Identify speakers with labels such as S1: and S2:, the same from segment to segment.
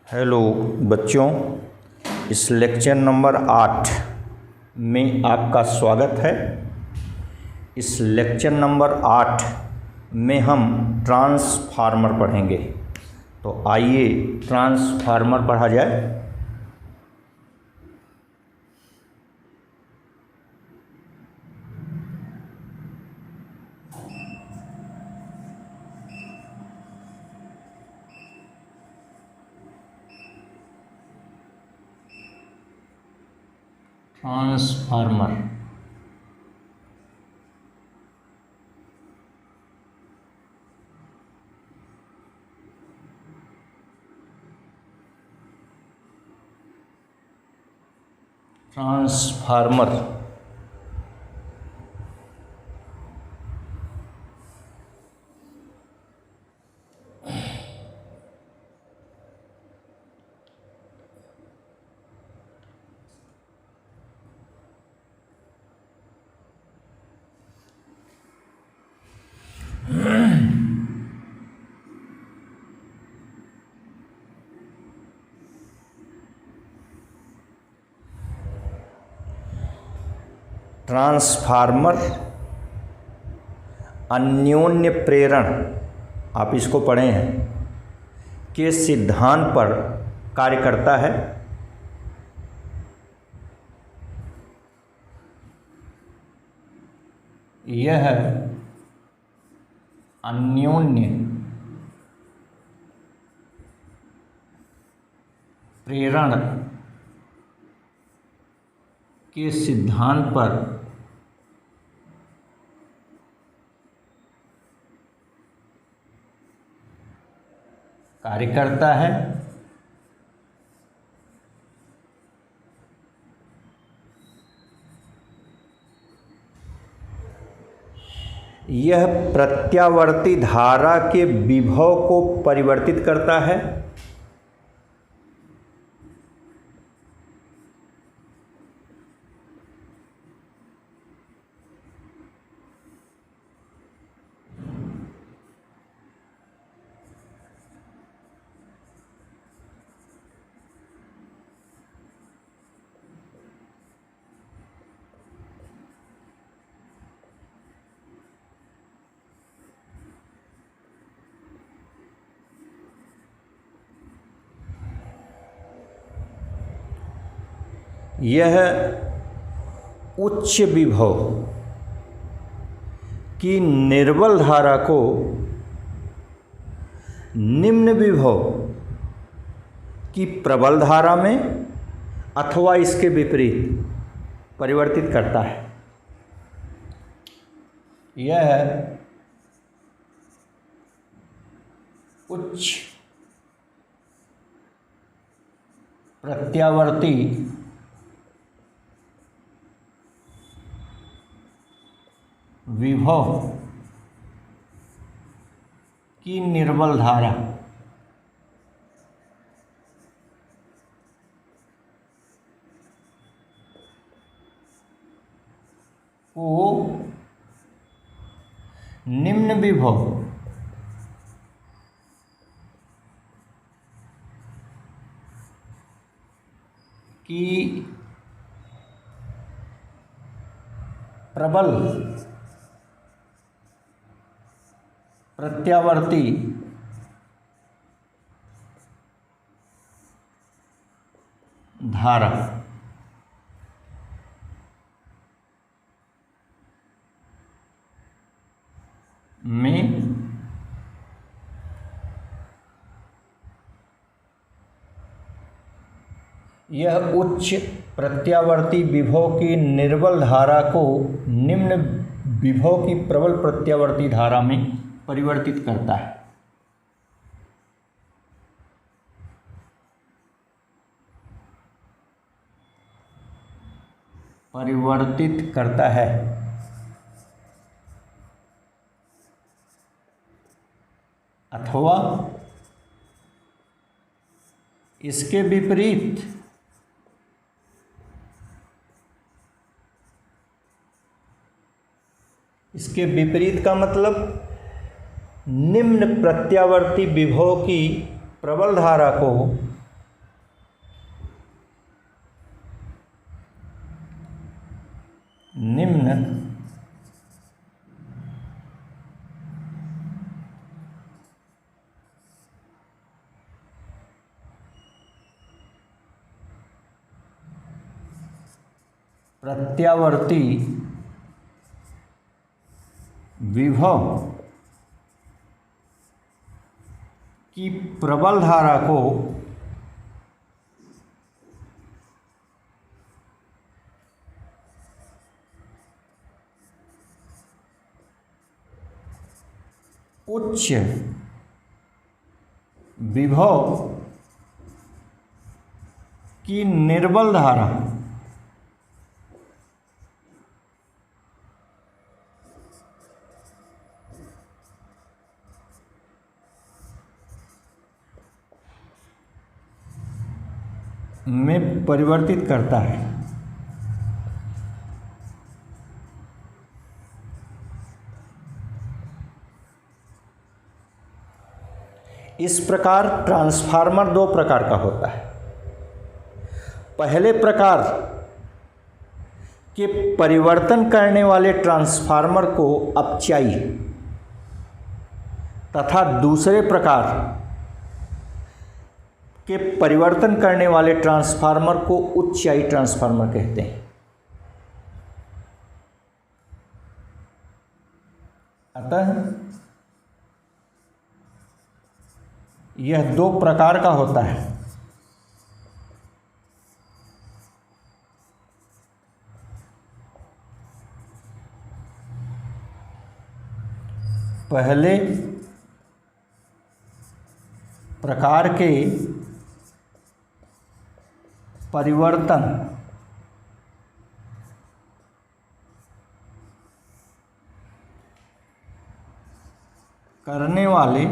S1: Hello बच्चों, इस lecture number 8 में आपका स्वागत है। इस लेक्चर नंबर 8 में हम ट्रांसफार्मर पढ़ेंगे। तो आइए ट्रांसफार्मर पढ़ा जाए। ट्रांसफार्मर ट्रांसफार्मर ट्रांसफार्मर अन्योन्य प्रेरण, आप इसको पढ़े हैं, के सिद्धांत पर कार्य करता है। यह अन्योन्य प्रेरण के सिद्धांत पर कार्य करता है। यह प्रत्यावर्ती धारा के विभव को परिवर्तित करता है। यह उच्च विभव की निर्बल धारा को निम्न विभव की प्रबल धारा में अथवा इसके विपरीत परिवर्तित करता है। यह उच्च प्रत्यावर्ती विभव की निर्बल धारा को निम्न विभव की प्रबल प्रत्यावर्ती धारा में यह उच्च प्रत्यावर्ती विभव की निर्बल धारा को निम्न विभव की प्रबल प्रत्यावर्ती धारा में परिवर्तित करता है। परिवर्तित करता है अथवा इसके विपरीत का मतलब निम्न प्रत्यावर्ती विभव की प्रबल धारा को निम्न प्रत्यावर्ती विभव की प्रबल धारा को उच्च विभव की निर्बल धारा में परिवर्तित करता है। इस प्रकार ट्रांसफार्मर दो प्रकार का होता है। पहले प्रकार के परिवर्तन करने वाले ट्रांसफार्मर को अपचाई तथा दूसरे प्रकार के परिवर्तन करने वाले ट्रांसफार्मर को उच्चाई ट्रांसफार्मर कहते हैं। अतः यह दो प्रकार का होता है। पहले प्रकार के परिवर्तन करने वाले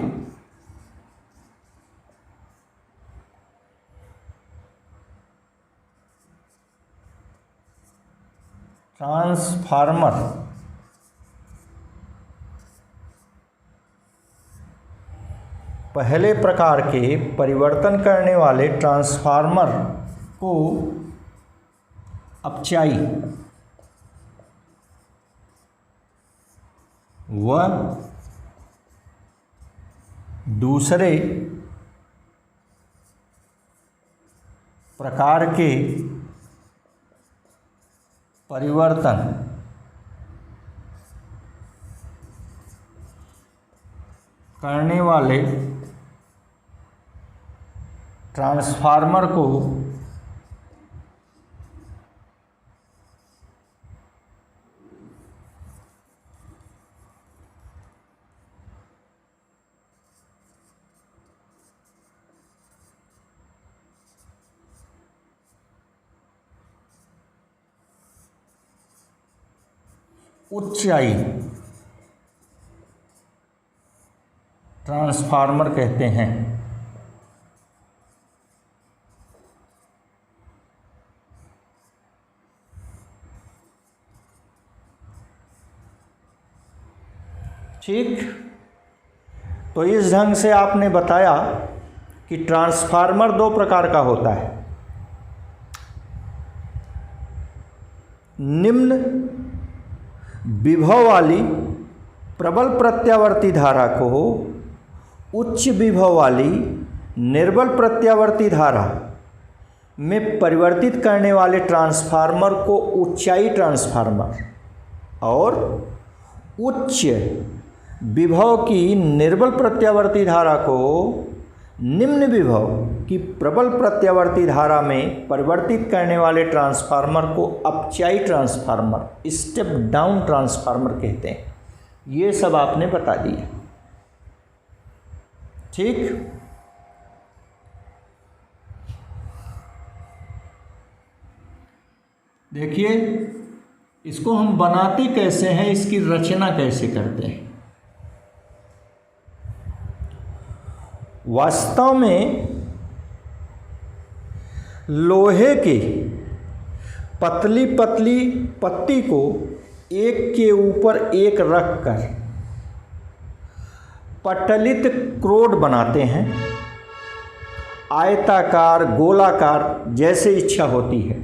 S1: ट्रांसफार्मर पहले प्रकार के परिवर्तन करने वाले ट्रांसफार्मर को अपचाई व दूसरे प्रकार के परिवर्तन करने वाले ट्रांसफार्मर को उच्चाई ट्रांसफार्मर कहते हैं। ठीक, तो इस ढंग से आपने बताया कि ट्रांसफार्मर दो प्रकार का होता है। निम्न विभव वाली प्रबल प्रत्यावर्ती धारा को उच्च विभव वाली निर्बल प्रत्यावर्ती धारा में परिवर्तित करने वाले ट्रांसफार्मर को उच्चाई ट्रांसफार्मर और उच्च विभव की निर्बल प्रत्यावर्ती धारा को निम्न विभव की प्रबल प्रत्यावर्ती धारा में परिवर्तित करने वाले ट्रांसफार्मर को अपचाई ट्रांसफार्मर, स्टेप डाउन ट्रांसफार्मर कहते हैं। ये सब आपने बता दिया। ठीक, देखिए इसको हम बनाते कैसे हैं, इसकी रचना कैसे करते हैं। वास्तव में लोहे की पतली पतली पत्ती को एक के ऊपर एक रखकर पटलित क्रोड बनाते हैं। आयताकार, गोलाकार, जैसे इच्छा होती है।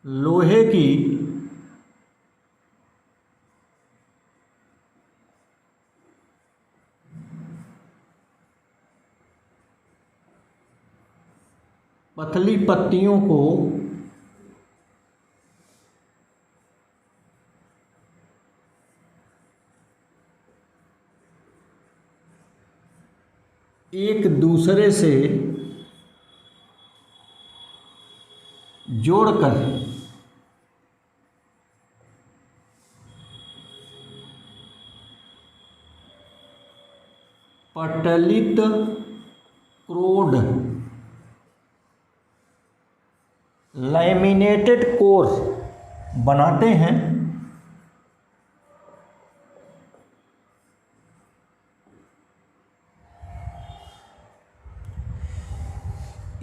S1: लोहे की पतली पत्तियों को एक दूसरे से जोड़कर पटलित क्रोड लैमिनेटेड कोर बनाते हैं।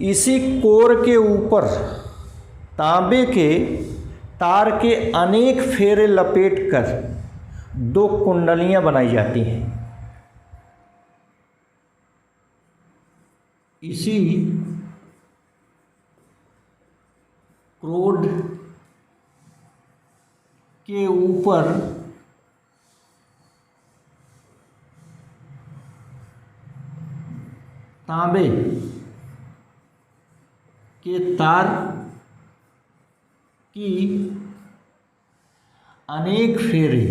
S1: इसी कोर के ऊपर तांबे के तार के अनेक फेरे लपेटकर दो कुंडलियां बनाई जाती हैं। इसी क्रोड के ऊपर तांबे के तार की अनेक फेरे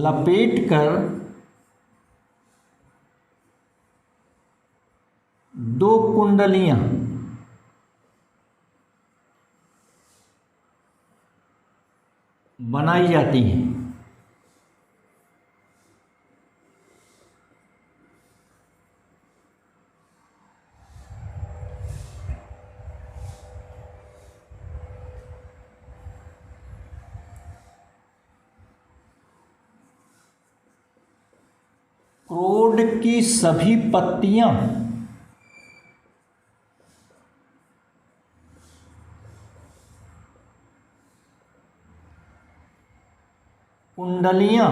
S1: लपेटकर दो कुंडलियां बनाई जाती हैं। क्रोड की सभी पत्तियां कुंडलियां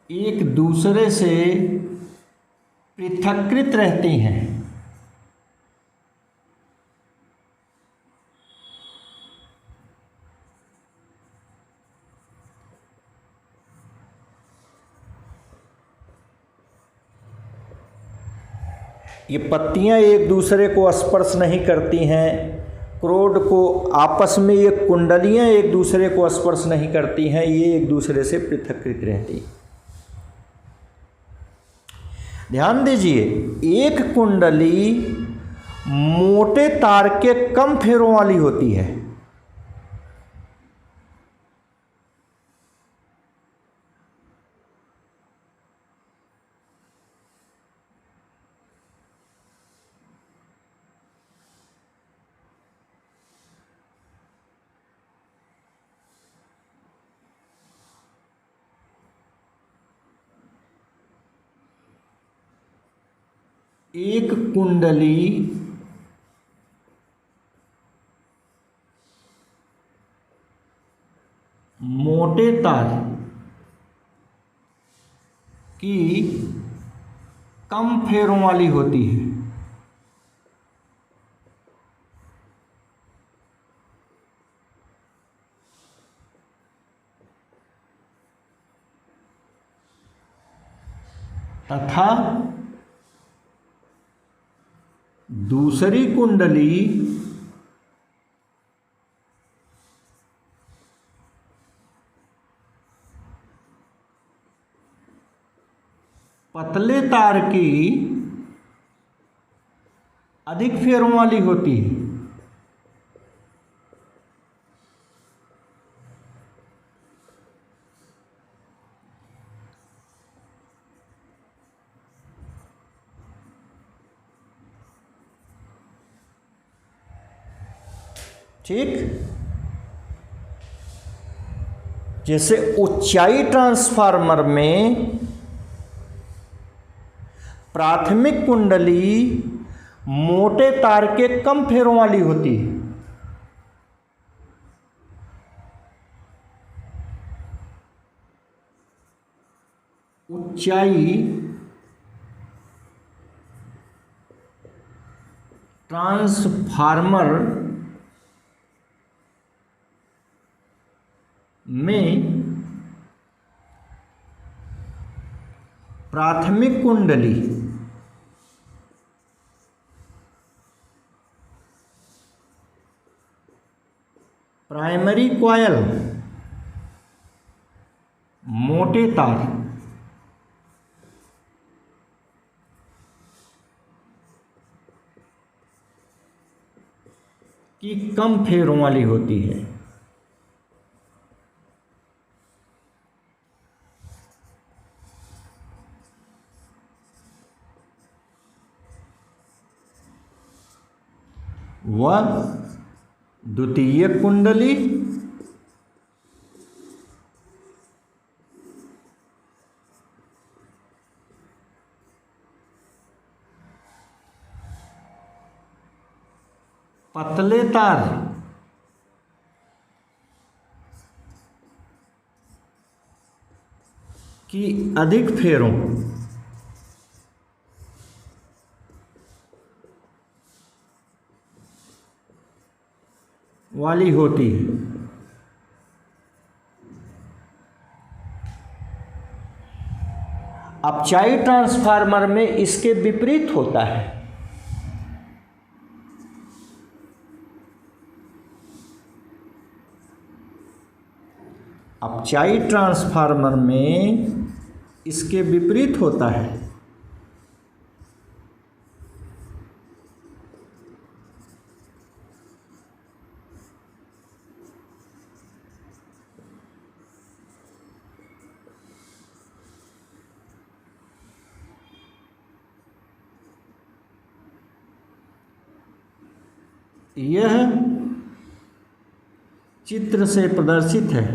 S1: एक दूसरे से पृथक्कृत रहती हैं। ये पत्तियां एक दूसरे को स्पर्श नहीं करती हैं। क्रोड को आपस में ये कुंडलियां एक दूसरे को स्पर्श नहीं करती हैं। ये एक दूसरे से पृथक्कृत रहती हैं। ध्यान दीजिए, एक कुंडली मोटे तार के कम फेरों वाली होती है। एक कुंडली मोटे तार की कम फेरों वाली होती है। तथा दूसरी कुंडली पतले तार की अधिक फेरों वाली होती है। ठीक, जैसे ऊंचाई ट्रांसफार्मर में प्राथमिक कुंडली मोटे तार के कम फेरों वाली होती है, ऊंचाई ट्रांसफार्मर में प्राथमिक कुंडली प्राइमरी कॉइल मोटे तार की कम फेरों वाली होती है। वह द्वितीय कुंडली पतले तार की अधिक फेरों वाली होती है। अपचाई ट्रांसफार्मर में इसके विपरीत होता है। अपचाई ट्रांसफार्मर में इसके विपरीत होता है। यह चित्र से प्रदर्शित है।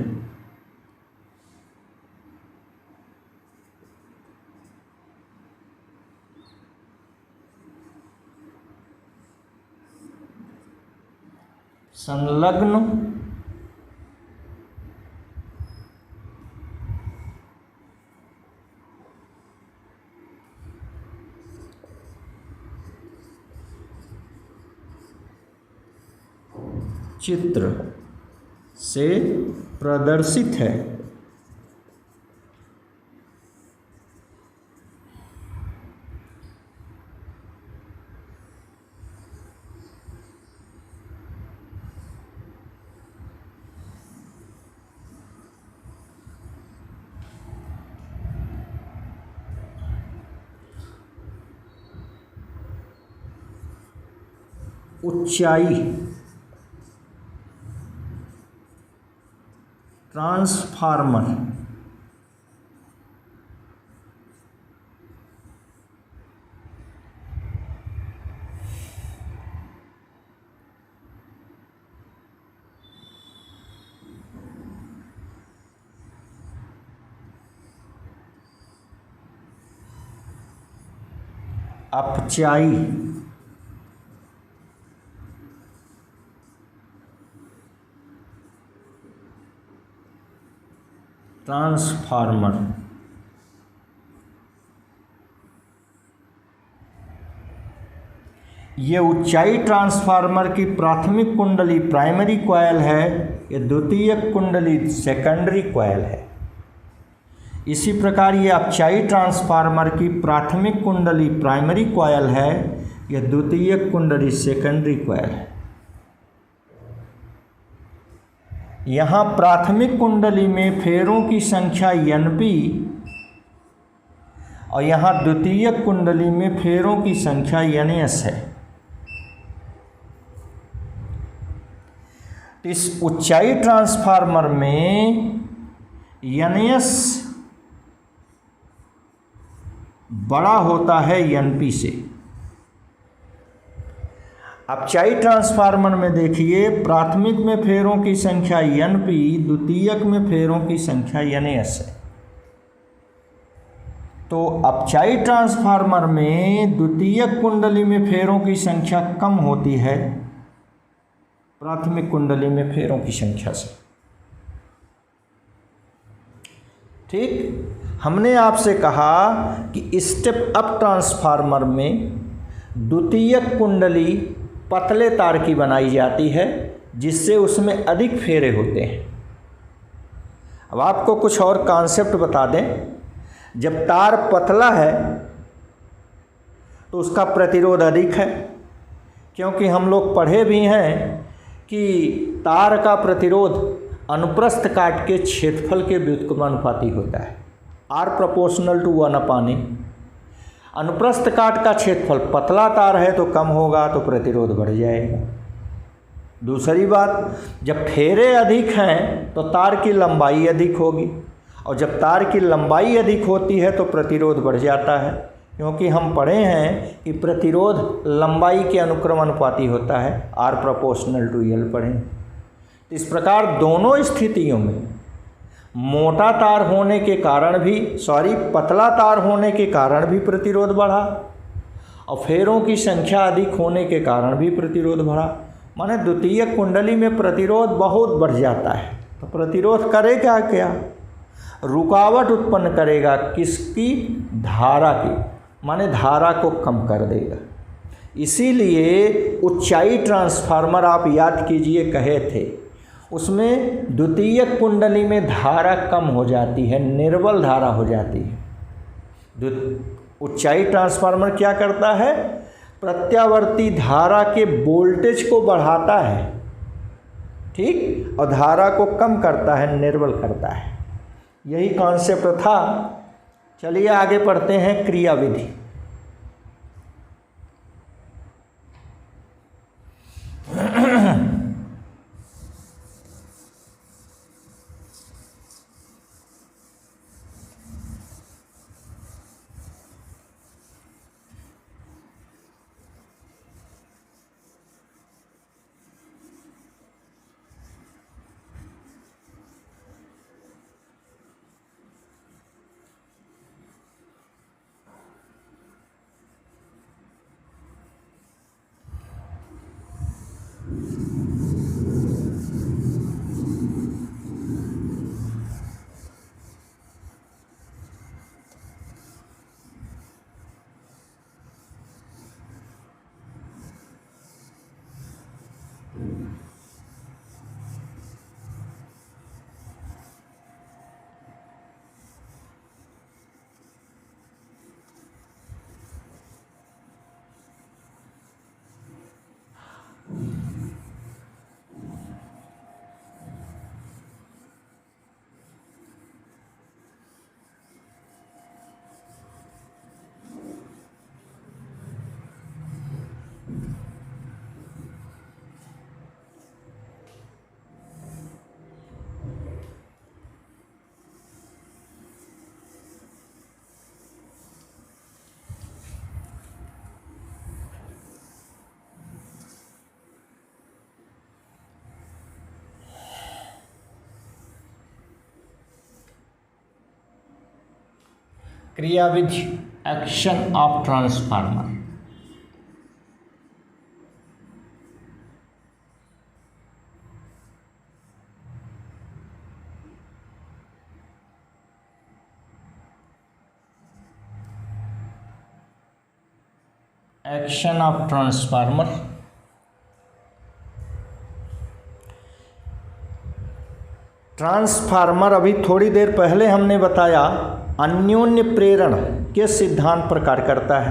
S1: संलग्न चित्र से प्रदर्शित है। ऊंचाई ट्रांसफार्मर अपचाई ट्रांसफार्मर ये ऊंचाई ट्रांसफार्मर की प्राथमिक कुंडली प्राइमरी कॉइल है, ये द्वितीय कुंडली सेकेंडरी कॉइल है। इसी प्रकार ये अपचाई ट्रांसफार्मर की प्राथमिक कुंडली प्राइमरी कॉइल है, यह द्वितीय कुंडली सेकेंडरी कॉइल है। यहाँ प्राथमिक कुंडली में फेरों की संख्या Np और यहाँ द्वितीय कुंडली में फेरों की संख्या Ns है। इस ऊंचाई ट्रांसफार्मर में Ns बड़ा होता है Np से। अपचाई ट्रांसफार्मर में देखिए प्राथमिक में फेरों की संख्या Np, द्वितीयक में फेरों की संख्या Ns है। तो अपचाई ट्रांसफार्मर में द्वितीयक कुंडली में फेरों की संख्या कम होती है प्राथमिक कुंडली में फेरों की संख्या से। ठीक, हमने आपसे कहा कि स्टेप अप ट्रांसफार्मर में द्वितीयक कुंडली पतले तार की बनाई जाती है जिससे उसमें अधिक फेरे होते हैं। अब आपको कुछ और कॉन्सेप्ट बता दें। जब तार पतला है तो उसका प्रतिरोध अधिक है, क्योंकि हम लोग पढ़े भी हैं कि तार का प्रतिरोध अनुप्रस्थ काट के क्षेत्रफल के व्युत्क्रमानुपाती होता है, R प्रोपोर्शनल टू 1/n। अनुप्रस्थ काट का क्षेत्रफल पतला तार है तो कम होगा तो प्रतिरोध बढ़ जाएगा। दूसरी बात, जब फेरे अधिक हैं तो तार की लंबाई अधिक होगी, और जब तार की लंबाई अधिक होती है तो प्रतिरोध बढ़ जाता है, क्योंकि हम पढ़े हैं कि प्रतिरोध लंबाई के अनुक्रमानुपाती होता है, R प्रोपोर्शनल टू L पढ़ें। इस प्रकार दोनों स्थितियों में मोटा तार होने के कारण भी पतला तार होने के कारण भी प्रतिरोध बढ़ा, और फेरों की संख्या अधिक होने के कारण भी प्रतिरोध बढ़ा। माने द्वितीयक कुंडली में प्रतिरोध बहुत बढ़ जाता है। तो प्रतिरोध करेगा क्या? रुकावट उत्पन्न करेगा, किसकी? धारा की, माने धारा को कम कर देगा। इसीलिए ऊंचाई ट्रांसफार्मर आप याद कीजिए कहे थे, उसमें द्वितीयक कुंडली में धारा कम हो जाती है, निर्बल धारा हो जाती है। ऊंचाई ट्रांसफार्मर क्या करता है? प्रत्यावर्ती धारा के वोल्टेज को बढ़ाता है, ठीक, और धारा को कम करता है, निर्बल करता है। यही कॉन्सेप्ट था। चलिए आगे पढ़ते हैं क्रियाविधि। क्रियाविधि, action of transformer. Action of transformer. Transformer अभी थोड़ी देर पहले हमने बताया अन्योन्य प्रेरण के सिद्धांत पर कार्य करता है।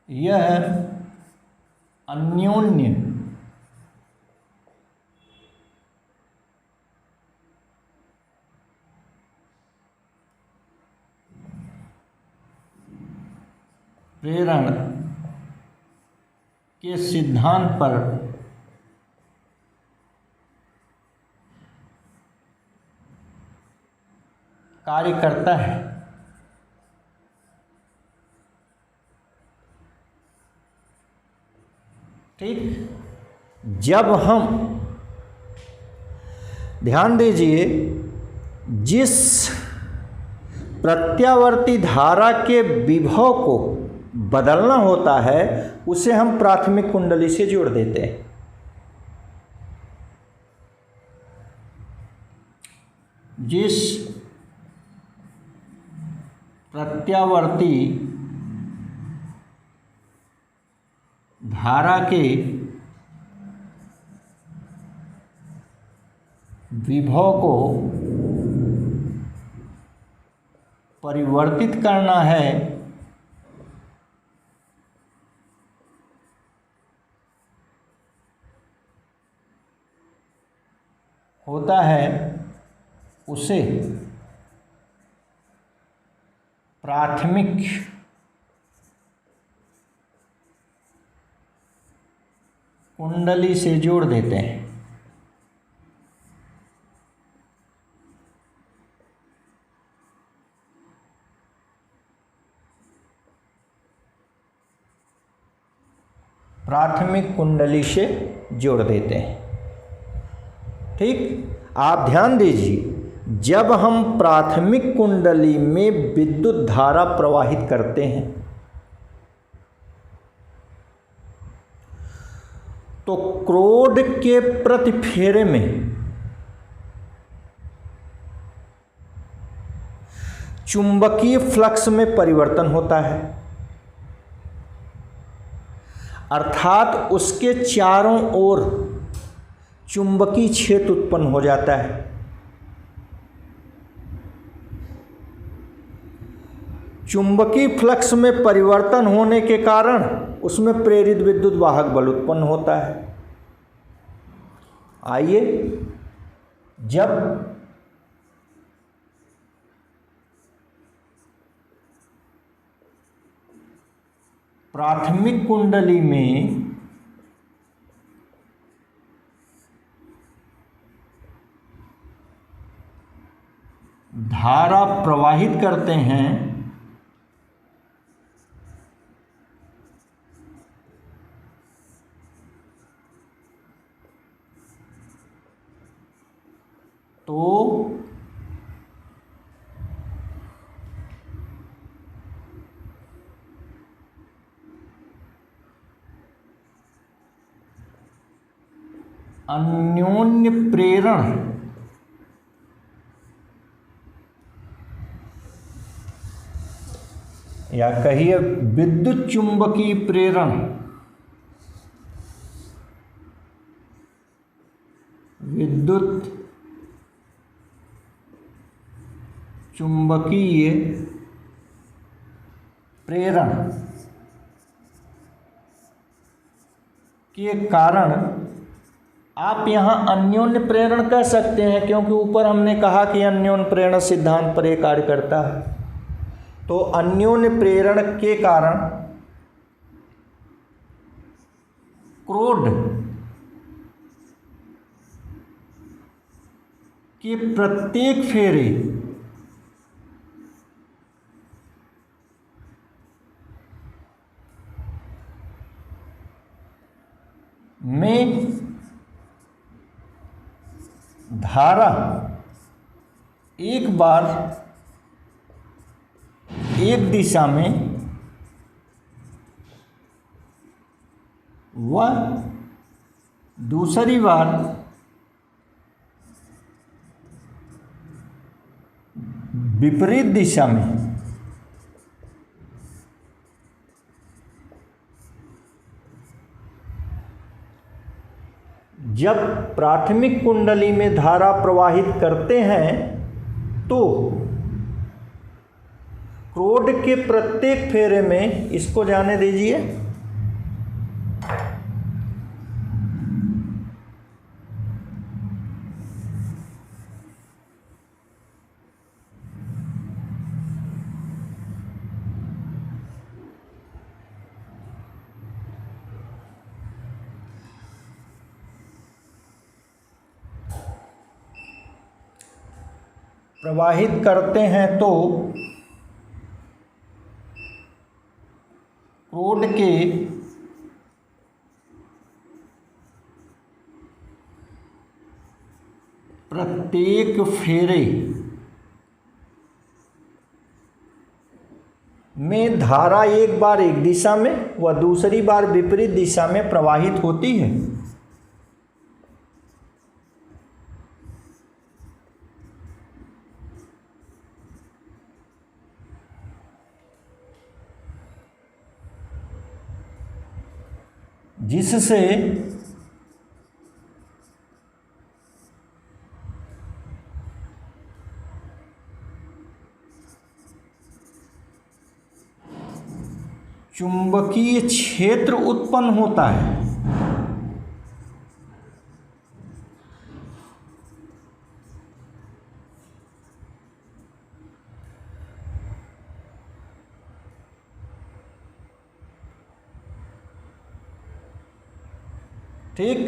S1: यह अन्योन्य प्रेरण के सिद्धांत पर कार्य करता है। ठीक, जब हम ध्यान दीजिए, जिस प्रत्यावर्ती धारा के विभव को बदलना होता है उसे हम प्राथमिक कुंडली से जोड़ देते हैं। जिस प्रत्यावर्ती धारा के विभव को परिवर्तित करना है होता है उसे प्राथमिक कुंडली से जोड़ देते हैं। प्राथमिक कुंडली से जोड़ देते हैं। ठीक, आप ध्यान दीजिए, जब हम प्राथमिक कुंडली में विद्युत धारा प्रवाहित करते हैं तो क्रोड के प्रति फेरे में चुंबकीय फ्लक्स में परिवर्तन होता है, अर्थात उसके चारों ओर चुंबकीय क्षेत्र उत्पन्न हो जाता है। चुंबकीय फ्लक्स में परिवर्तन होने के कारण उसमें प्रेरित विद्युत वाहक बल उत्पन्न होता है। आइए, जब प्राथमिक कुंडली में धारा प्रवाहित करते हैं तो अन्योन्य प्रेरण या कहिए विद्युत चुंबकीय प्रेरण विद्युत चुंबकीय प्रेरण के कारण आप यहाँ अन्योन्य प्रेरण कह सकते हैं, क्योंकि ऊपर हमने कहा कि अन्योन्य प्रेरण सिद्धांत पर एक कार्य करता है। तो अन्योन्य प्रेरण के कारण क्रोड के प्रत्येक फेरे में धारा एक बार एक दिशा में व दूसरी बार विपरीत दिशा में जब प्राथमिक कुंडली में धारा प्रवाहित करते हैं तो क्रोड के प्रत्येक फेरे में, इसको जाने दीजिए, प्रवाहित करते हैं तो क्रोड के प्रत्येक फेरे में धारा एक बार एक दिशा में व दूसरी बार विपरीत दिशा में प्रवाहित होती है। जिससे चुंबकीय क्षेत्र उत्पन्न होता है। ठीक,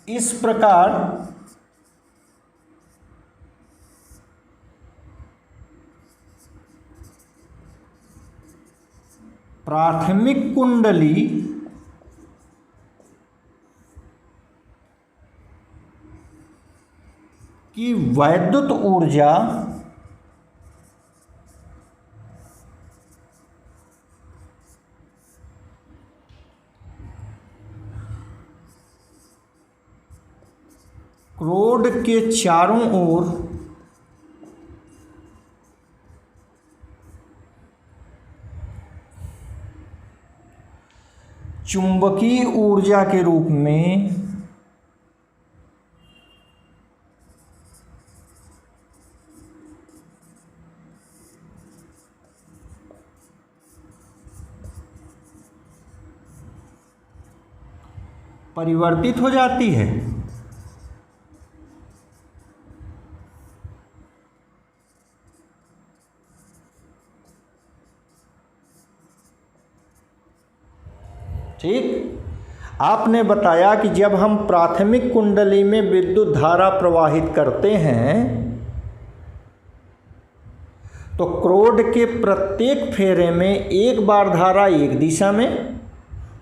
S1: इस प्रकार प्राथमिक कुंडली की वैद्युत ऊर्जा क्रोड के चारों ओर चुंबकीय ऊर्जा के रूप में परिवर्तित हो जाती है। ठीक, आपने बताया कि जब हम प्राथमिक कुंडली में विद्युत धारा प्रवाहित करते हैं तो क्रोड के प्रत्येक फेरे में एक बार धारा एक दिशा में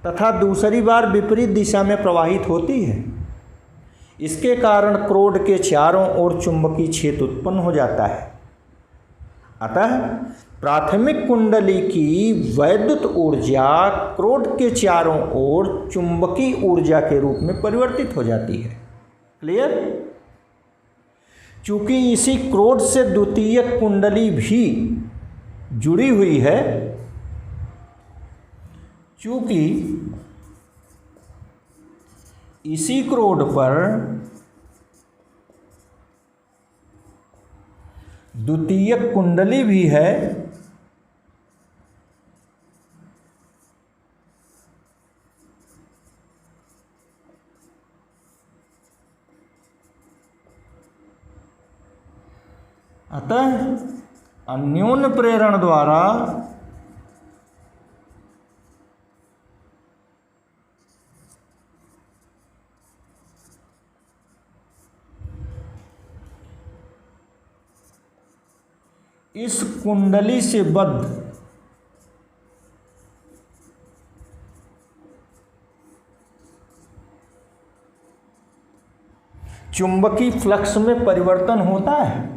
S1: तथा दूसरी बार विपरीत दिशा में प्रवाहित होती है। इसके कारण क्रोड के चारों ओर चुंबकीय क्षेत्र उत्पन्न हो जाता है। अतः प्राथमिक कुंडली की वैद्युत ऊर्जा क्रोड के चारों ओर चुंबकीय ऊर्जा के रूप में परिवर्तित हो जाती है। क्लियर? चूंकि इसी क्रोड से द्वितीयक कुंडली भी जुड़ी हुई है, चूंकि इसी क्रोड पर द्वितीयक कुंडली भी है, अतः अन्योन्य प्रेरण द्वारा इस कुंडली से बद्ध चुंबकीय फ्लक्स में परिवर्तन होता है।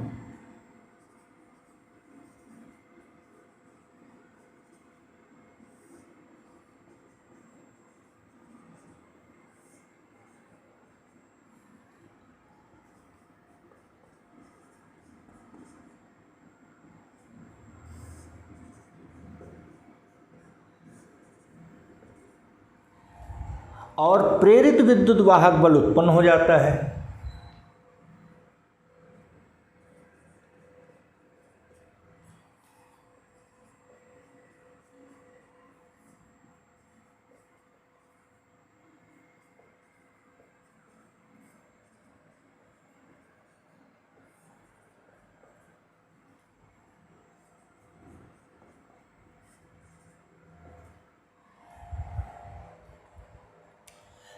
S1: और प्रेरित विद्युत वाहक बल उत्पन्न हो जाता है।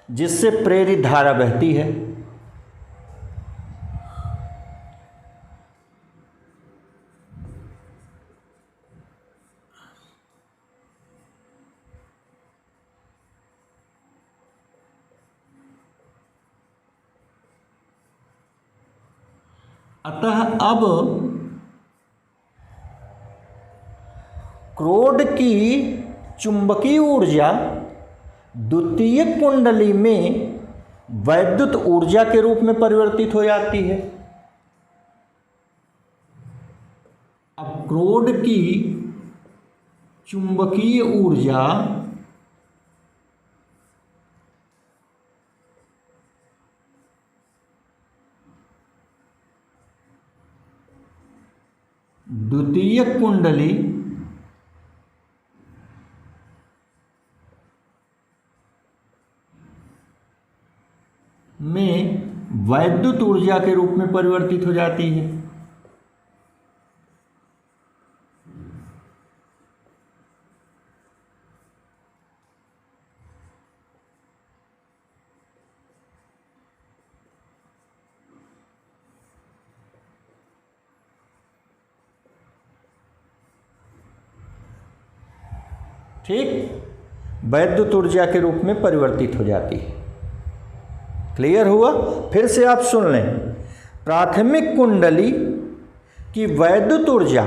S1: जिससे प्रेरित धारा बहती है। अतः अब क्रोड की चुंबकीय ऊर्जा द्वितीयक कुंडली में वैद्युत ऊर्जा के रूप में परिवर्तित हो जाती है। अब क्रोड की चुंबकीय ऊर्जा द्वितीयक कुंडली में वैद्युत ऊर्जा के रूप में परिवर्तित हो जाती है। ठीक, वैद्युत ऊर्जा के रूप में परिवर्तित हो जाती है। क्लियर हुआ? फिर से आप सुन लें। प्राथमिक कुंडली की वैद्युत ऊर्जा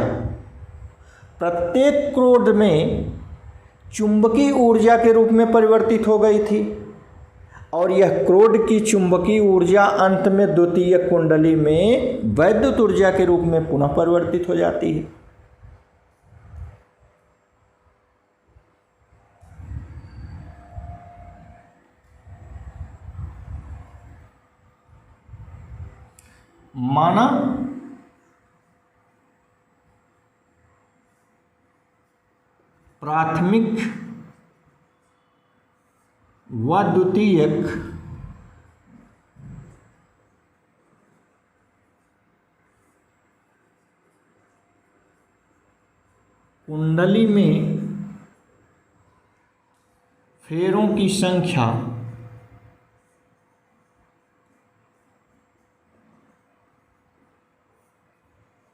S1: प्रत्येक क्रोड में चुंबकीय ऊर्जा के रूप में परिवर्तित हो गई थी और यह क्रोड की चुंबकीय ऊर्जा अंत में द्वितीयक कुंडली में वैद्युत ऊर्जा के रूप में पुनः परिवर्तित हो जाती है। माना प्राथमिक व द्वितीयक कुंडली में फेरों की संख्या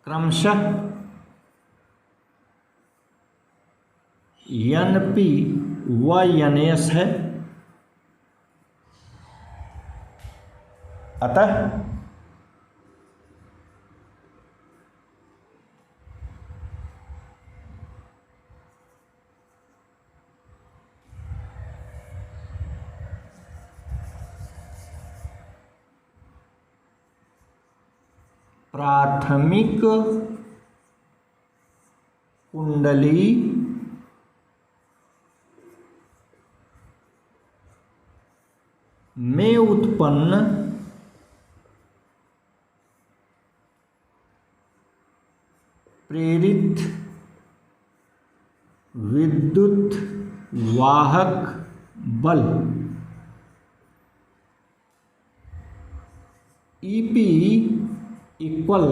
S1: क्रमशः Np व Ns है। अतः प्राथमिक कुंडली में उत्पन्न प्रेरित विद्युत वाहक बल EP equal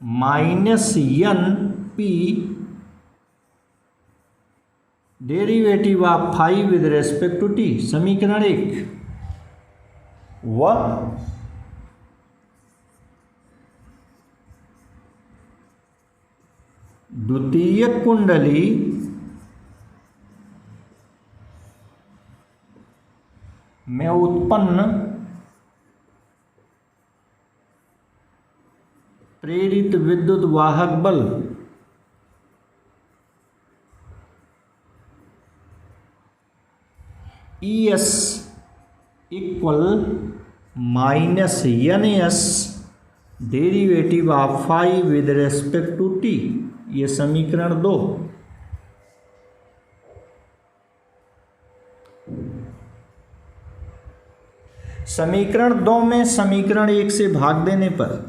S1: -Np derivative of phi with respect to t. समीकरण 1 व द्वितीयक कुंडली में उत्पन्न प्रेरित विद्युत वाहक बल ES equal -Ns derivative of phi with respect to t. ये समीकरण 2। समीकरण 2 में समीकरण 1 से भाग देने पर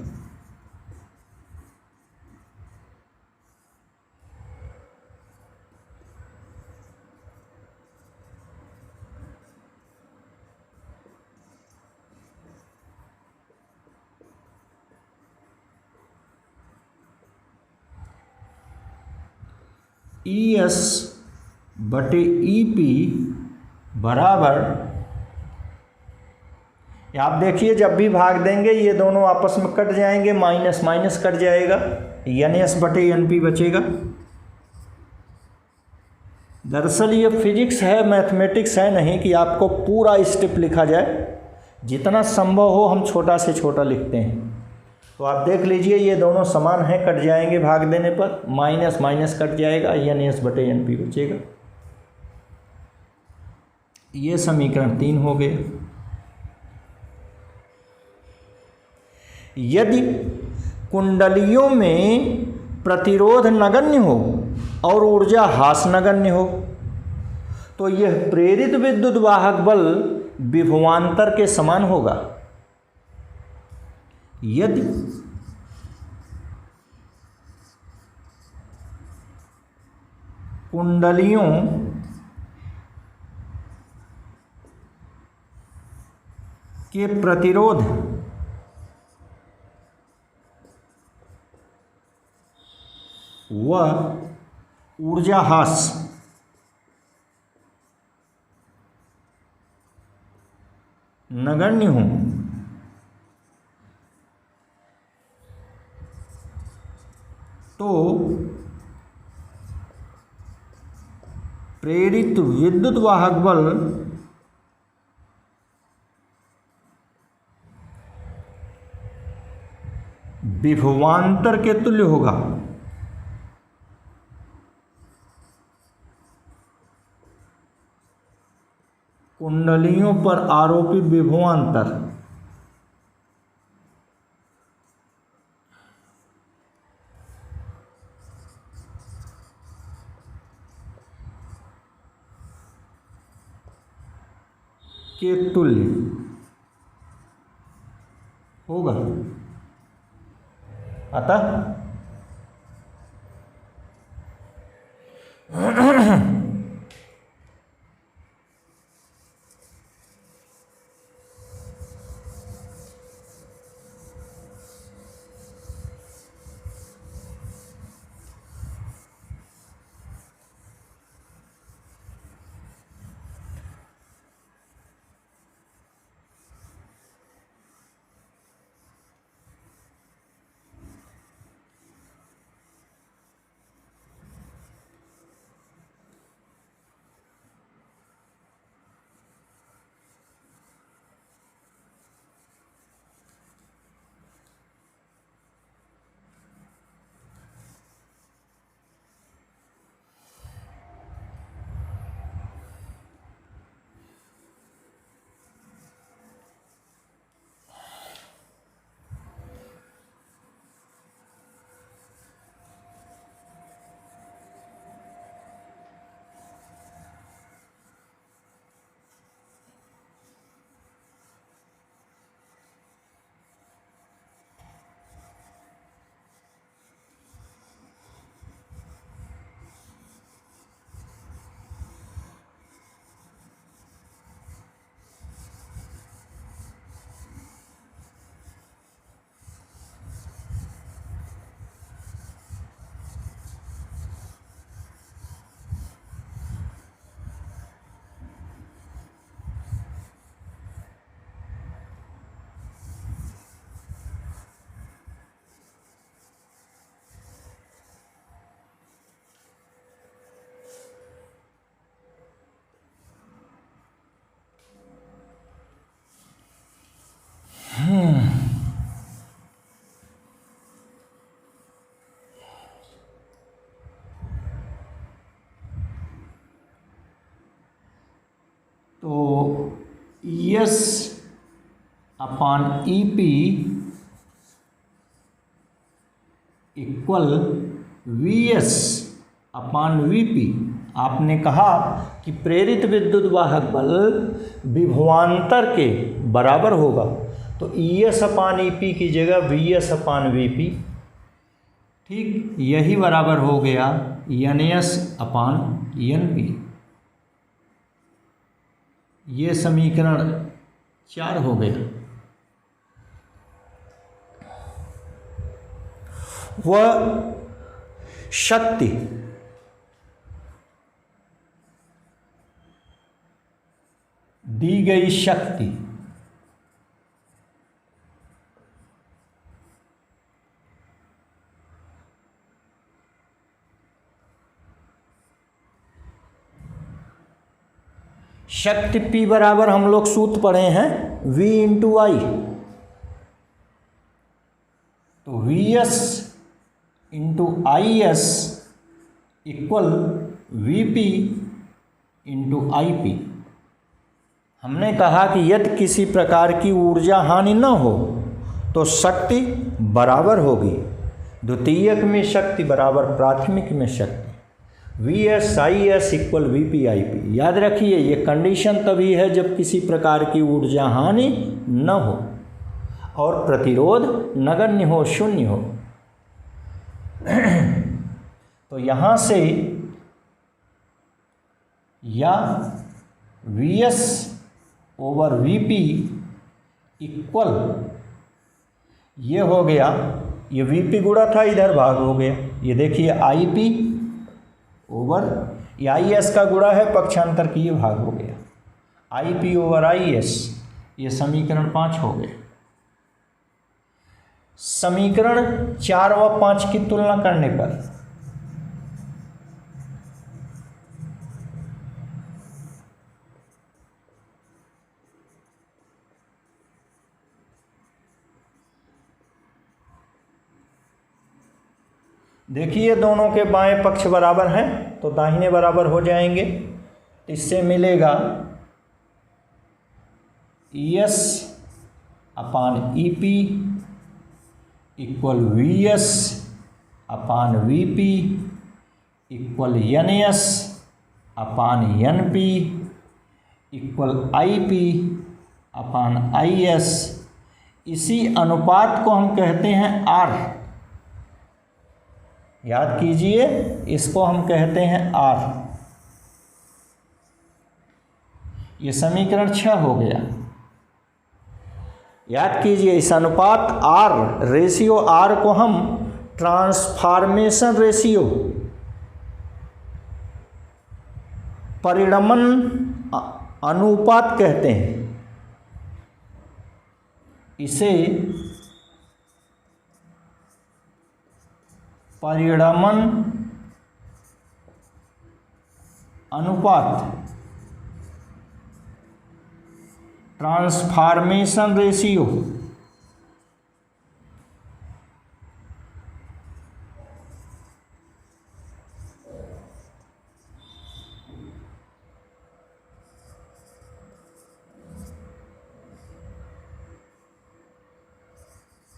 S1: ES बटे EP बराबर, आप देखिए जब भी भाग देंगे ये दोनों आपस में कट जाएंगे, माइनस माइनस कट जाएगा, Ns बटे Np बचेगा। दरअसल ये फिजिक्स है, मैथमेटिक्स है नहीं कि आपको पूरा स्टेप लिखा जाए। जितना संभव हो हम छोटा से छोटा लिखते हैं। तो आप देख लीजिए ये दोनों समान हैं, कट जाएंगे भाग देने पर, माइनस माइनस कट जाएगा, Ns बटे Np बचेगा। ये समीकरण 3 हो गए। यदि कुंडलियों में प्रतिरोध नगण्य हो और ऊर्जा ह्रास नगण्य हो, तो यह प्रेरित विद्युत वाहक बल विभवांतर के समान होगा। यदि कुंडलियों के प्रतिरोध व ऊर्जा ह्रास नगण्य हो, तो प्रेरित विद्युत वाहक बल विभवांतर के तुल्य होगा। कुंडलियों पर आरोपित विभवांतर के तुल्य होगा। अतः तो ES अपान EP इक्वल VS अपान VP। आपने कहा कि प्रेरित विद्युत वाहक बल विभवांतर के बराबर होगा, तो ES अपान EP की जगह VS अपान VP, ठीक, यही बराबर हो गया NS अपान NP। ये समीकरण 4 हो गया। वह शक्ति दी गई शक्ति शक्ति P बराबर हम लोग सूत्र पढ़े हैं V इंटू आई, तो VS into IS equal VP into IP। हमने कहा कि यदि किसी प्रकार की ऊर्जा हानि न हो तो शक्ति बराबर होगी द्वितीयक में शक्ति बराबर प्राथमिक में शक्ति। VSIS equal VPIP। याद रखिए ये कंडीशन तभी है जब किसी प्रकार की ऊर्जा हानि न हो और प्रतिरोध नगण्य हो, शून्य हो। तो यहाँ से या VS ओवर VP इक्वल ये हो गया, ये VP गुणा था, इधर भाग हो गया। ये देखिए IP ओवर ये IS का गुणा है, पक्षांतर की, ये भाग हो गया। IP ओवर IS, ये समीकरण 5 हो गए। समीकरण 4 व 5 की तुलना करने पर देखिए दोनों के बाएं पक्ष बराबर हैं तो दाहिने बराबर हो जाएंगे। इससे मिलेगा ES upon EP equal VS upon VP equal NS upon NP equal IP upon IS। इसी अनुपात को हम कहते हैं R। याद कीजिए, इसको हम कहते हैं R। ये समीकरण 6 हो गया। याद कीजिए, इस अनुपात R, रेशियो R को हम ट्रांसफॉर्मेशन रेशियो, परिणमन अनुपात कहते हैं। इसे परिणमन अनुपात, ट्रांसफॉर्मेशन रेशियो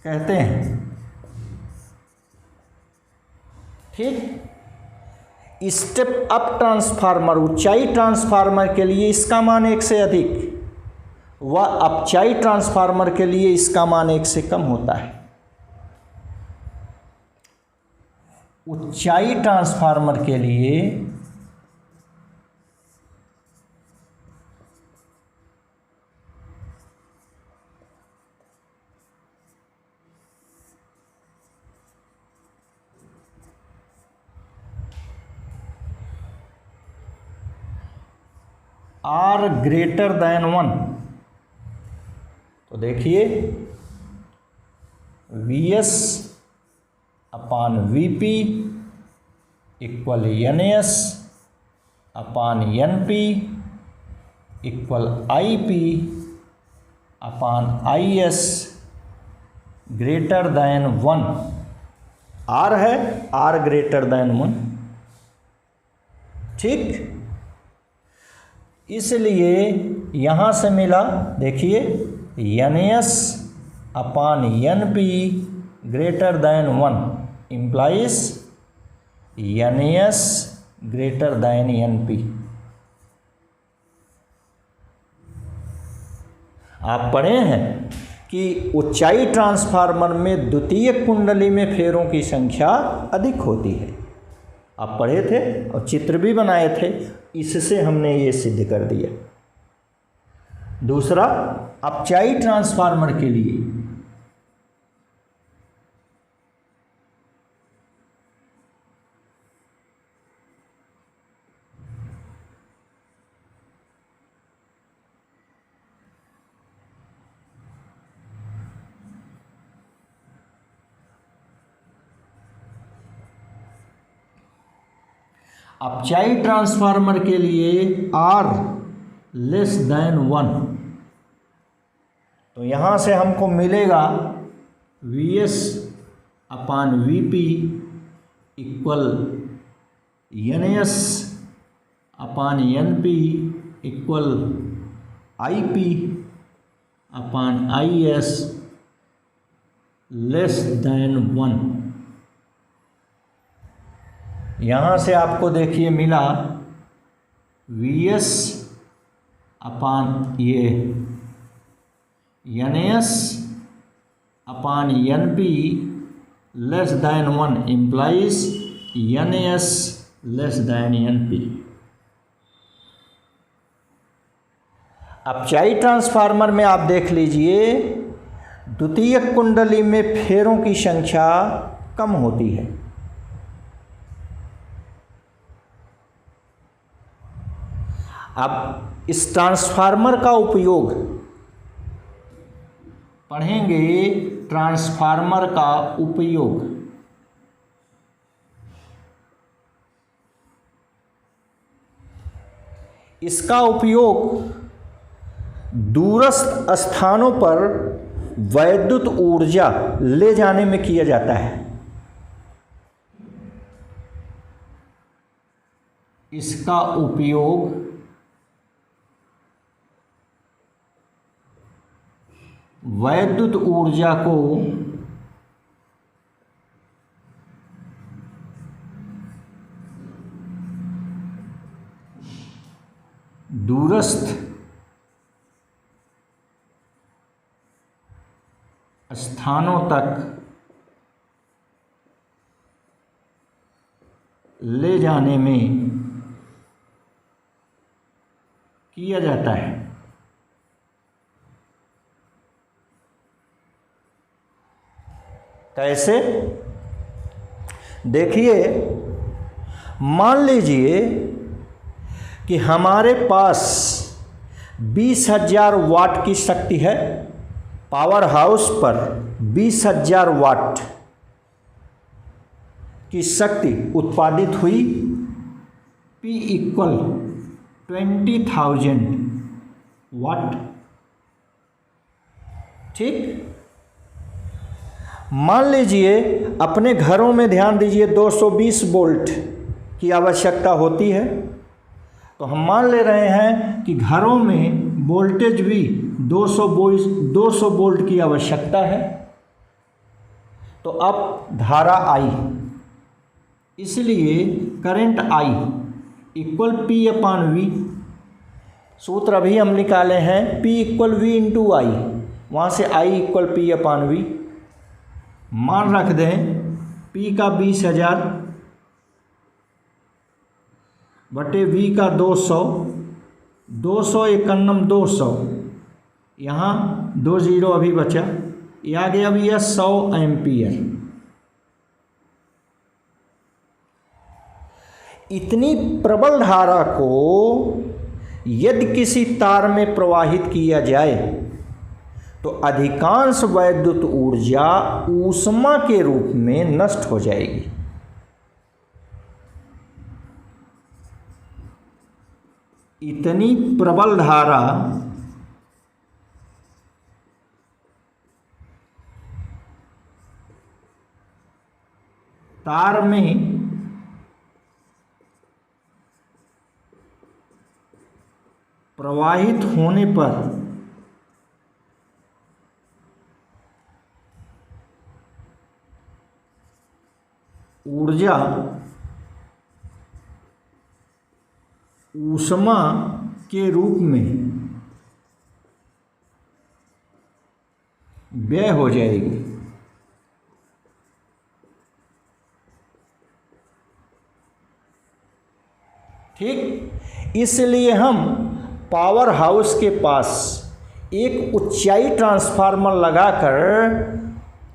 S1: कहते हैं। ठीक। स्टेप अप ट्रांसफार्मर, ऊंचाई ट्रांसफार्मर के लिए इसका मान 1 से अधिक व अपचाई ट्रांसफार्मर के लिए इसका मान 1 से कम होता है। ऊंचाई ट्रांसफार्मर के लिए R ग्रेटर देन 1, तो देखिए VS upon VP equal NS upon NP equal IP upon IS greater than 1। R है, R ग्रेटर देन 1। ठीक। इसलिए यहाँ से मिला, देखिए NS अपान NP greater than 1 implies NS greater than NP। आप पढ़े हैं कि ऊंचाई ट्रांसफार्मर में द्वितीय कुंडली में फेरों की संख्या अधिक होती है। आप पढ़े थे और चित्र भी बनाए थे, इससे हमने ये सिद्ध कर दिया। दूसरा, अपचाई ट्रांसफार्मर के लिए अपचाई ट्रांसफार्मर के लिए R लेस देन 1, तो यहाँ से हमको मिलेगा VS upon VP equal NS upon NP equal IP upon IS less than 1। यहाँ से आपको देखिए मिला Vs अपान ये NS अपान NP less than 1 implies NS less than NP। अब चाई ट्रांसफार्मर में आप देख लीजिए द्वितीयक कुंडली में फेरों की संख्या कम होती है। अब इस ट्रांसफार्मर का उपयोग पढ़ेंगे, ट्रांसफार्मर का उपयोग। इसका उपयोग दूरस्थ स्थानों पर वैद्युत ऊर्जा ले जाने में किया जाता है। इसका उपयोग वैद्युत ऊर्जा को दूरस्थ स्थानों तक ले जाने में किया जाता है। कैसे? देखिए, मान लीजिए कि हमारे पास 20,000 वाट की शक्ति है। पावर हाउस पर 20,000 वाट की शक्ति उत्पादित हुई। P इक्वल 20,000 वाट। ठीक। मान लीजिए अपने घरों में ध्यान दीजिए 220 वोल्ट की आवश्यकता होती है। तो हम मान ले रहे हैं कि घरों में वोल्टेज भी 200 वोल्ट की आवश्यकता है। तो अब धारा I, इसलिए current I equal P upon V। सूत्र अभी हम निकाले हैं P equal V into I, वहाँ से I equal P upon V। मान रख दें P का 20,000 बटे V का 200, 200 एकन्नम 200, यहाँ 2 जीरो अभी बचा, ये आ गया अभी 100 एम्पियर। इतनी प्रबल धारा को यदि किसी तार में प्रवाहित किया जाए तो अधिकांश वैद्युत ऊर्जा ऊष्मा के रूप में नष्ट हो जाएगी। इतनी प्रबल धारा तार में प्रवाहित होने पर ऊर्जा ऊष्मा के रूप में व्यय हो जाएगी। ठीक। इसलिए हम पावर हाउस के पास एक ऊंचाई ट्रांसफार्मर लगाकर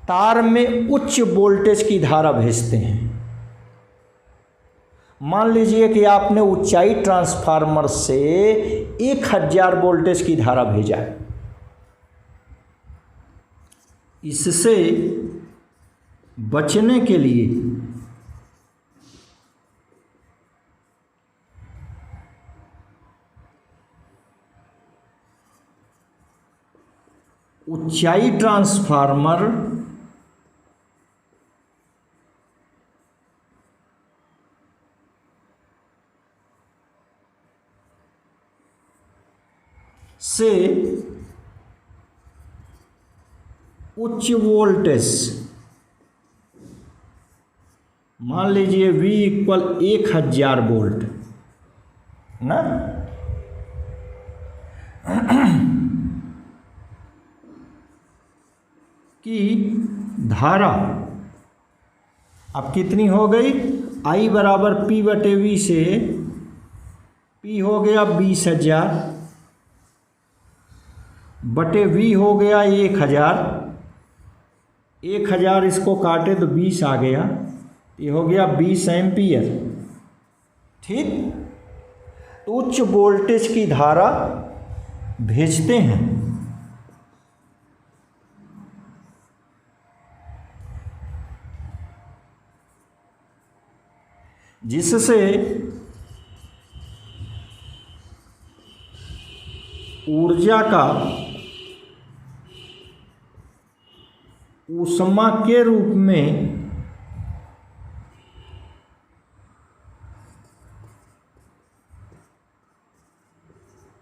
S1: तार में उच्च वोल्टेज की धारा भेजते हैं। मान लीजिए कि आपने ऊंचाई ट्रांसफार्मर से 1,000 वोल्टेज की धारा भेजा। इससे बचने के लिए ऊंचाई ट्रांसफार्मर से उच्च वोल्टेज मान लीजिए V इक्वल 1000 वोल्ट ना, की धारा अब कितनी हो गई, I बराबर P बटे V से P हो गया 20,000 बटे V हो गया 1000, 1000 इसको काटे तो 20 आ गया, ये हो गया 20 एम्पियर। ठीक, तो उच्च वोल्टेज की धारा भेजते हैं, जिससे ऊर्जा का ऊष्मा के रूप में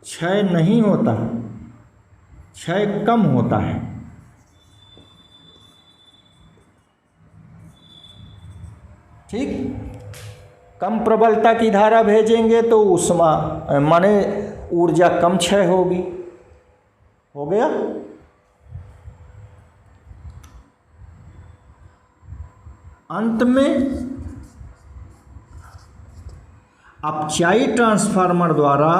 S1: क्षय नहीं होता, क्षय कम होता है। ठीक, कम प्रबलता की धारा भेजेंगे तो ऊष्मा माने ऊर्जा कम क्षय होगी। हो गया। अंत में अपचायी ट्रांसफार्मर द्वारा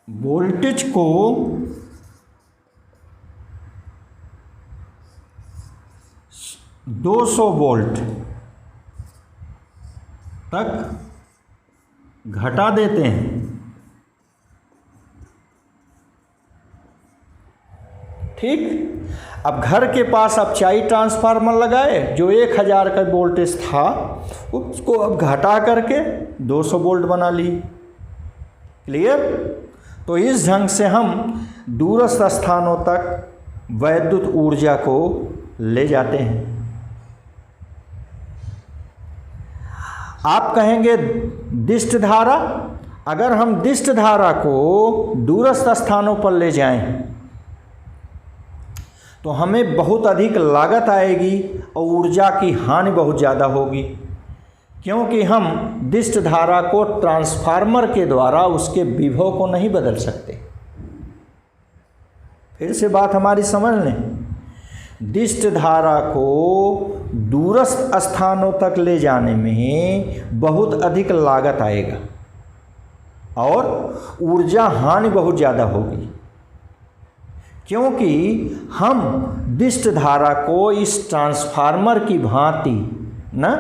S1: वोल्टेज को दो 200 वोल्ट तक घटा देते हैं। ठीक, अब घर के पास अपचायी ट्रांसफार्मर लगाए, जो 1000 का वोल्टेज था उसको अब घटा करके 200 वोल्ट बना ली। क्लियर। तो इस ढंग से हम दूरस्थ स्थानों तक वैद्युत ऊर्जा को ले जाते हैं। आप कहेंगे दिष्ट धारा, अगर हम दिष्ट धारा को दूरस्थ स्थानों पर ले जाएं तो हमें बहुत अधिक लागत आएगी और ऊर्जा की हानि बहुत ज़्यादा होगी, क्योंकि हम दिष्ट धारा को ट्रांसफार्मर के द्वारा उसके विभव को नहीं बदल सकते। फिर से बात हमारी समझ लें, दिष्ट धारा को दूरस्थ स्थानों तक ले जाने में बहुत अधिक लागत आएगा और ऊर्जा हानि बहुत ज़्यादा होगी, क्योंकि हम दिष्ट धारा को इस ट्रांसफार्मर की भांति ना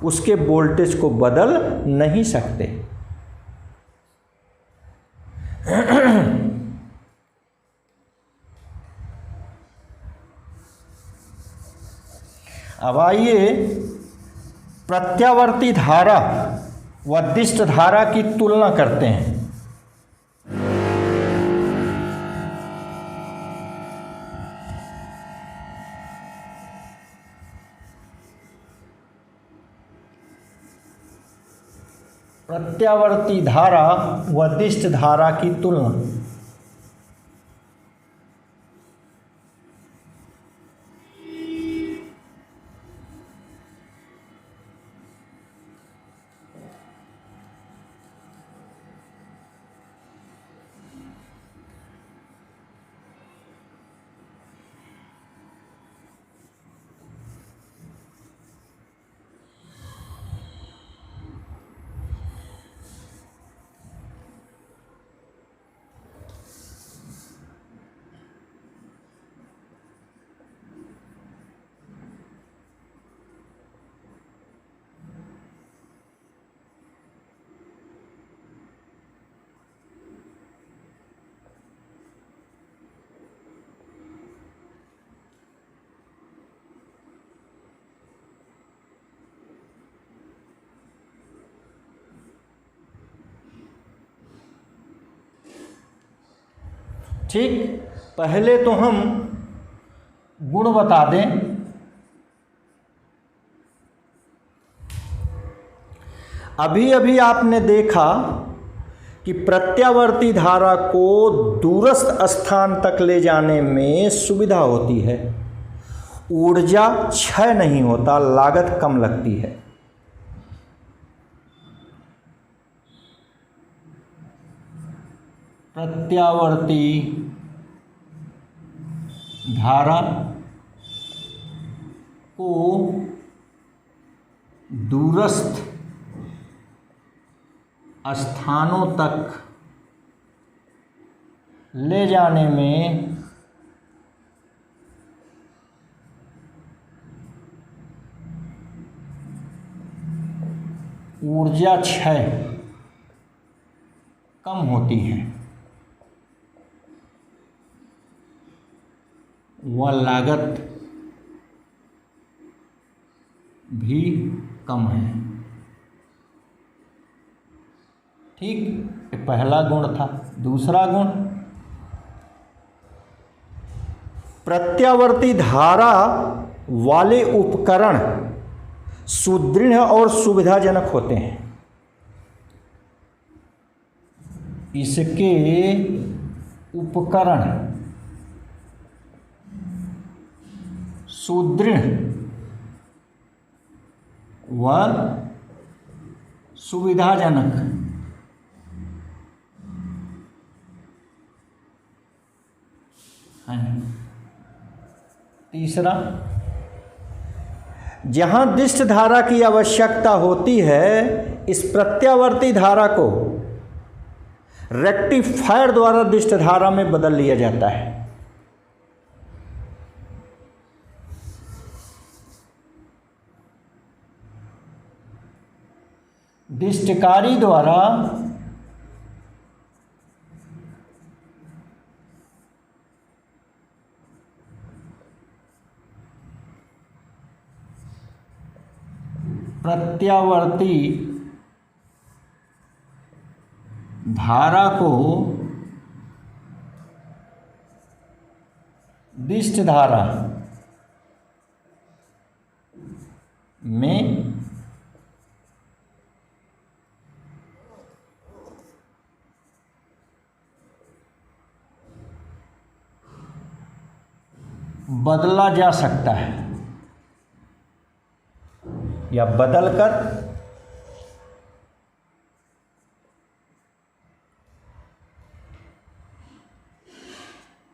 S1: उसके वोल्टेज को बदल नहीं सकते। अब आइए प्रत्यावर्ती धारा व दिष्ट धारा की तुलना करते हैं। प्रत्यावर्ती धारा व दिष्ट धारा की तुलना। ठीक, पहले तो हम गुण बता दें। अभी अभी आपने देखा कि प्रत्यावर्ती धारा को दूरस्थ स्थान तक ले जाने में सुविधा होती है, ऊर्जा क्षय नहीं होता, लागत कम लगती है। प्रत्यावर्ती धारा को दूरस्थ स्थानों तक ले जाने में ऊर्जा क्षय कम होती है व लागत भी कम है। ठीक, ये पहला गुण था। दूसरा गुण, प्रत्यावर्ती धारा वाले उपकरण सुदृढ़ और सुविधाजनक होते हैं। इसके उपकरण सुदृढ़ व सुविधाजनक हैं। तीसरा, जहां दिष्ट धारा की आवश्यकता होती है, इस प्रत्यावर्ती धारा को रेक्टिफायर द्वारा दिष्ट धारा में बदल लिया जाता है। दिष्टकारी द्वारा प्रत्यावर्ती धारा को दिष्ट धारा में बदला जा सकता है या बदलकर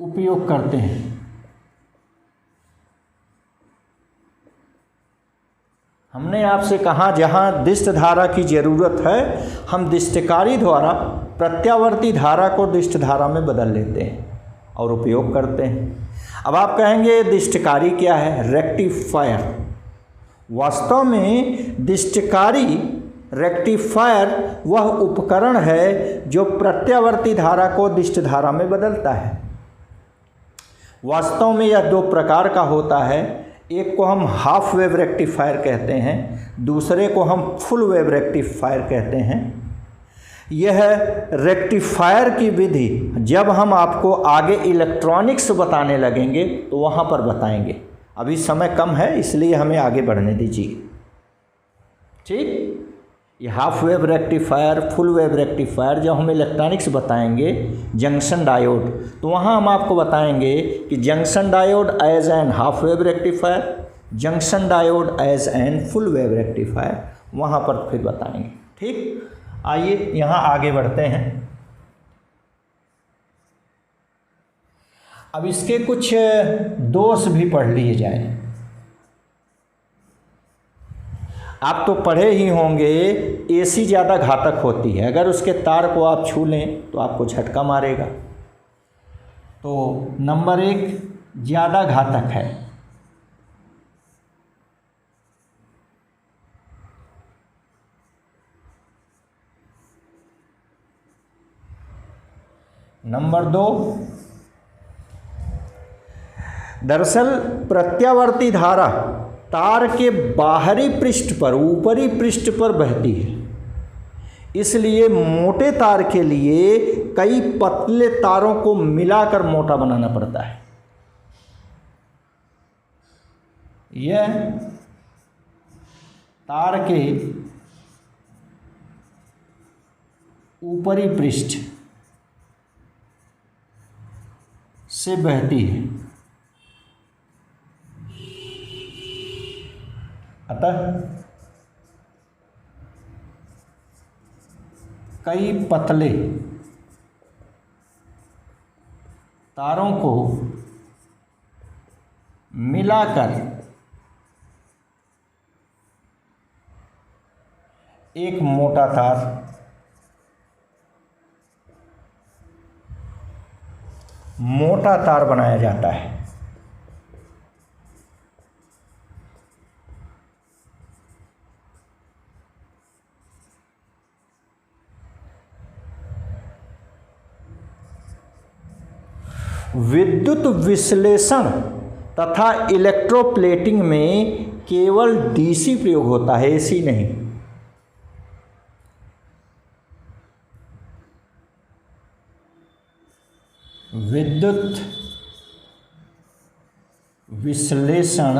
S1: उपयोग करते हैं। हमने आपसे कहा जहां दिष्ट धारा की जरूरत है, हम दिष्टकारी द्वारा प्रत्यावर्ती धारा को दिष्ट धारा में बदल लेते हैं और उपयोग करते हैं। अब आप कहेंगे दिष्टकारी क्या है? रेक्टिफायर। वास्तव में दिष्टकारी रेक्टिफायर वह उपकरण है जो प्रत्यावर्ती धारा को दिष्ट धारा में बदलता है। वास्तव में यह दो प्रकार का होता है, एक को हम हाफ वेव रेक्टिफायर कहते हैं, दूसरे को हम फुल वेव रेक्टिफायर कहते हैं। यह रेक्टिफायर की विधि जब हम आपको आगे इलेक्ट्रॉनिक्स बताने लगेंगे तो वहाँ पर बताएंगे। अभी समय कम है इसलिए हमें आगे बढ़ने दीजिए। ठीक, ये half wave rectifier, full wave rectifier जब हम इलेक्ट्रॉनिक्स बताएंगे, जंक्शन डायोड, तो वहाँ हम आपको बताएंगे कि junction diode as an half wave rectifier, junction diode as an full wave rectifier, वहाँ पर फिर बताएंगे। ठीक, आइए यहाँ आगे बढ़ते हैं। अब इसके कुछ दोष भी पढ़ लिए जाए। आप तो पढ़े ही होंगे, एसी ज़्यादा घातक होती है। अगर उसके तार को आप छू लें तो आपको झटका मारेगा। तो नंबर 1 ज़्यादा घातक है। नंबर 2, दरअसल प्रत्यावर्ती धारा तार के बाहरी पृष्ठ पर, ऊपरी पृष्ठ पर बहती है, इसलिए मोटे तार के लिए कई पतले तारों को मिलाकर मोटा बनाना पड़ता है। यह तार के ऊपरी पृष्ठ से बहती है, अतः कई पतले तारों को मिलाकर एक मोटा तार बनाया जाता है। विद्युत विश्लेषण तथा इलेक्ट्रोप्लेटिंग में केवल डीसी प्रयोग होता है, एसी नहीं। विद्युत विश्लेषण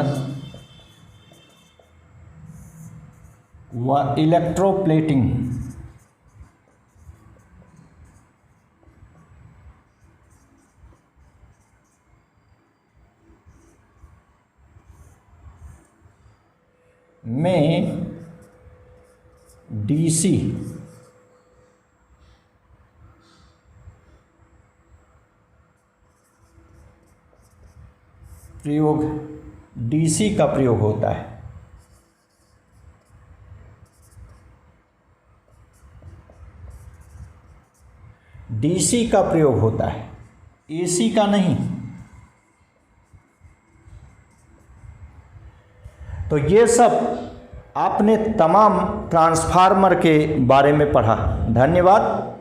S1: व इलेक्ट्रोप्लेटिंग में डीसी का प्रयोग होता है। डीसी का प्रयोग होता है, एसी का नहीं। तो ये सब आपने तमाम ट्रांसफार्मर के बारे में पढ़ा। धन्यवाद।